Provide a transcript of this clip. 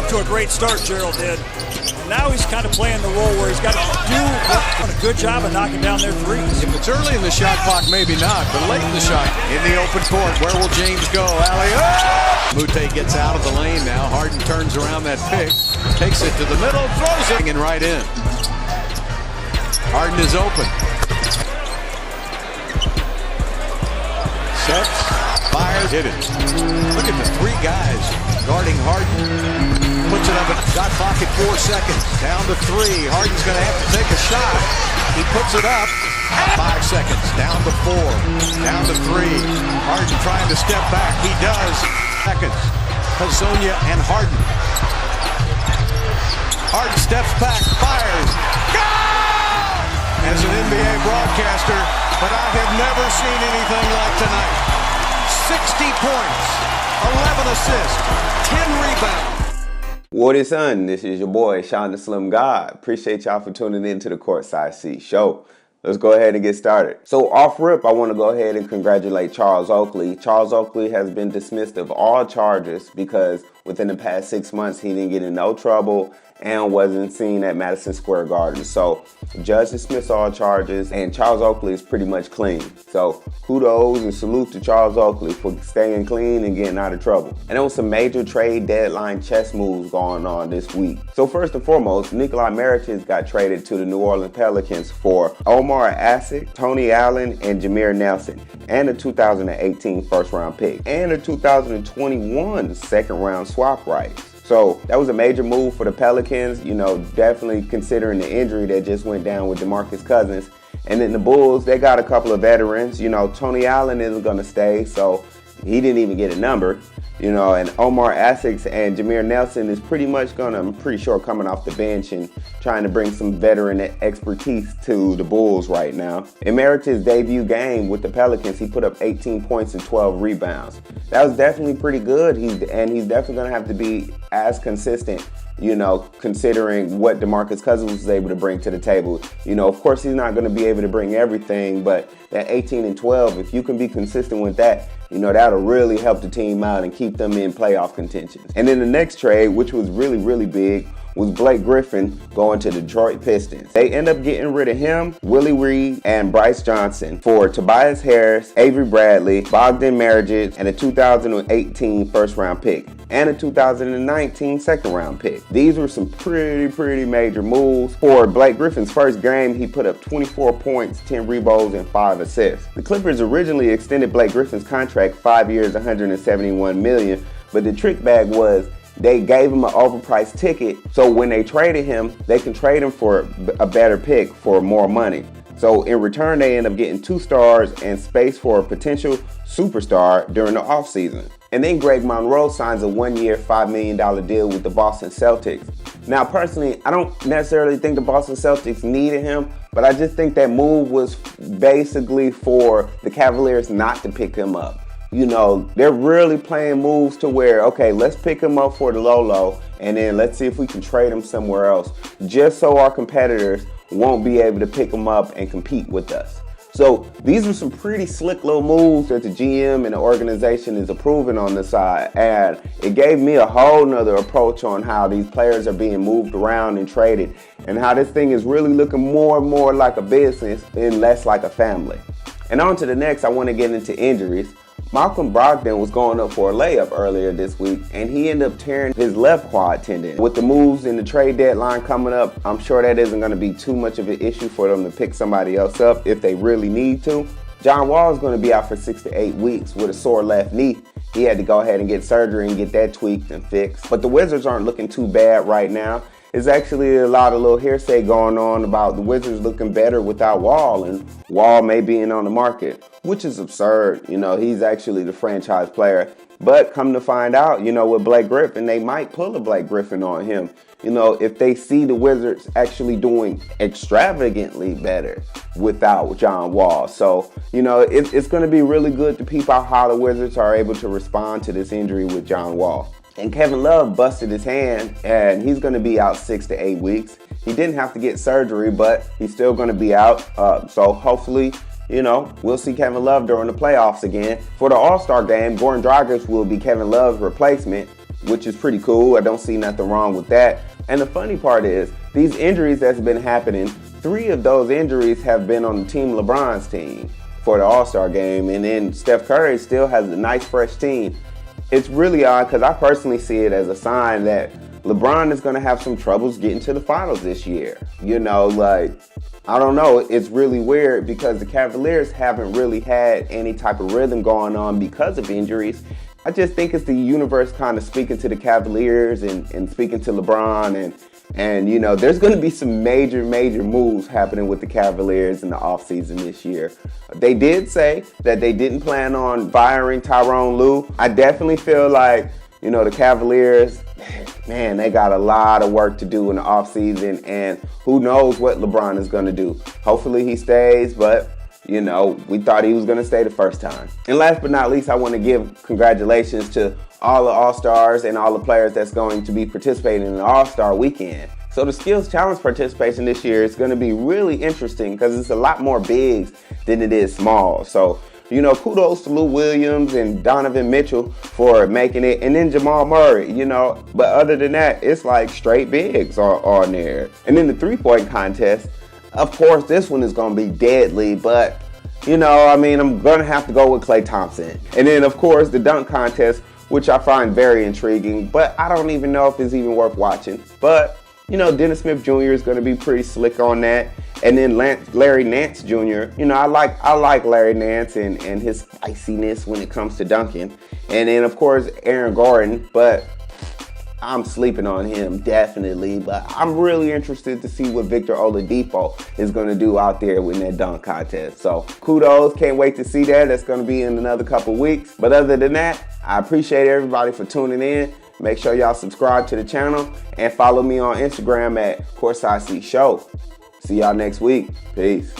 off to a great start, Gerald did. And now he's kind of playing the role where he's got to doing a good job of knocking down their threes. If it's early in the shot clock, maybe not, but late in the shot. In the open court, where will James go? Alley-oop! Mute gets out of the lane now. Harden turns around that pick, takes it to the middle, throws it and right in. Harden is open. Sets, fires, hit it. Look at the three guys guarding Harden. Puts it up at shot clock at 4 seconds. Down to 3. Harden's going to have to take a shot. He puts it up. 5 seconds. Down to 4. Down to 3. Harden trying to step back. He does. Seconds. Hazonia and Harden. Harden steps back. Fires. Go! As an NBA broadcaster, but I have never seen anything like tonight. 60 points, 11 assists, 10 rebounds. What is on? This is your boy, Sean the Slim God. Appreciate y'all for tuning in to the Courtside Seat Show. Let's go ahead and get started. So off rip, I want to go ahead and congratulate Charles Oakley. Charles Oakley has been dismissed of all charges because within the past 6 months, he didn't get in no trouble and wasn't seen at Madison Square Garden. So the judge dismissed all charges and Charles Oakley is pretty much clean. So kudos and salute to Charles Oakley for staying clean and getting out of trouble. And there was some major trade deadline chess moves going on this week. So first and foremost, Nikolai Mirotic got traded to the New Orleans Pelicans for Omar Asik, Tony Allen, and Jameer Nelson, and a 2018 first round pick, and a 2021 second round swap rights. So that was a major move for the Pelicans, you know, definitely considering the injury that just went down with DeMarcus Cousins. And then the Bulls, they got a couple of veterans. You know, Tony Allen isn't going to stay, so he didn't even get a number. You know, and Omar Asik and Jameer Nelson is pretty much I'm pretty sure, coming off the bench and trying to bring some veteran expertise to the Bulls right now. In Mirotic's debut game with the Pelicans, he put up 18 points and 12 rebounds. That was definitely pretty good. He's definitely going to have to be as consistent, you know, considering what DeMarcus Cousins was able to bring to the table. You know, of course, he's not going to be able to bring everything, but that 18 and 12, if you can be consistent with that, you know, that'll really help the team out and keep them in playoff contention. And then the next trade, which was really, really big, was Blake Griffin going to Detroit Pistons. They end up getting rid of him, Willie Reed, and Bryce Johnson for Tobias Harris, Avery Bradley, Bogdan Margic, and a 2018 first round pick, and a 2019 second round pick. These were some pretty major moves. For Blake Griffin's first game, he put up 24 points, 10 rebounds, and 5 assists. The Clippers originally extended Blake Griffin's contract 5 years, $171 million, but the trick bag was they gave him an overpriced ticket, so when they traded him, they can trade him for a better pick for more money. So in return, they end up getting 2 stars and space for a potential superstar during the offseason. And then Greg Monroe signs a 1-year, $5 million deal with the Boston Celtics. Now, personally, I don't necessarily think the Boston Celtics needed him, but I just think that move was basically for the Cavaliers not to pick him up. You know, they're really playing moves to where, okay, let's pick him up for the low, and then let's see if we can trade him somewhere else, just so our competitors won't be able to pick him up and compete with us. So these are some pretty slick little moves that the GM and the organization is approving on the side. And it gave me a whole nother approach on how these players are being moved around and traded, and how this thing is really looking more and more like a business and less like a family. And on to the next, I want to get into injuries. Malcolm Brogdon was going up for a layup earlier this week, and he ended up tearing his left quad tendon. With the moves in the trade deadline coming up, I'm sure that isn't going to be too much of an issue for them to pick somebody else up if they really need to. John Wall is going to be out for 6 to 8 weeks with a sore left knee. He had to go ahead and get surgery and get that tweaked and fixed. But the Wizards aren't looking too bad right now. There's actually a lot of little hearsay going on about the Wizards looking better without Wall, and Wall may be in on the market, which is absurd. You know, he's actually the franchise player. But come to find out, you know, with Blake Griffin, they might pull a Blake Griffin on him. You know, if they see the Wizards actually doing extravagantly better without John Wall. So, you know, it's going to be really good to peep out how the Wizards are able to respond to this injury with John Wall. And Kevin Love busted his hand, and he's going to be out 6 to 8 weeks. He didn't have to get surgery, but he's still going to be out. So hopefully, you know, we'll see Kevin Love during the playoffs again. For the All-Star game, Goran Dragic will be Kevin Love's replacement. which is pretty cool. I don't see nothing wrong with that. And the funny part is, these injuries that's been happening, 3 of those injuries have been on the Team LeBron's team for the All-Star game, and then Steph Curry still has a nice fresh team. It's really odd because I personally see it as a sign that LeBron is going to have some troubles getting to the finals this year. You know, like, I don't know. It's really weird because the Cavaliers haven't really had any type of rhythm going on because of injuries. I just think it's the universe kind of speaking to the Cavaliers and speaking to LeBron, and you know, there's going to be some major moves happening with the Cavaliers in the offseason this year. They did say that they didn't plan on firing Tyronn Lue. I definitely feel like, you know, the Cavaliers, man, they got a lot of work to do in the offseason, and who knows what LeBron is going to do. Hopefully he stays, but you know, we thought he was going to stay the first time. And last but not least, I want to give congratulations to all the All-Stars and all the players that's going to be participating in the All-Star weekend. So the Skills Challenge participation this year is going to be really interesting because it's a lot more bigs than it is small. So, you know, kudos to Lou Williams and Donovan Mitchell for making it, and then Jamal Murray, you know. But other than that, it's like straight bigs on there. And then the three-point contest, of course, this one is going to be deadly, but, you know, I mean, I'm going to have to go with Klay Thompson. And then, of course, the dunk contest, which I find very intriguing, but I don't even know if it's even worth watching. But, you know, Dennis Smith Jr. is going to be pretty slick on that. And then Larry Nance Jr., you know, I like Larry Nance and his spiciness when it comes to dunking. And then, of course, Aaron Gordon, but I'm sleeping on him, definitely. But I'm really interested to see what Victor Oladipo is going to do out there in that dunk contest. So kudos, can't wait to see that. That's going to be in another couple weeks. But other than that, I appreciate everybody for tuning in. Make sure y'all subscribe to the channel and follow me on Instagram at CourtsideSeatShow. See y'all next week. Peace.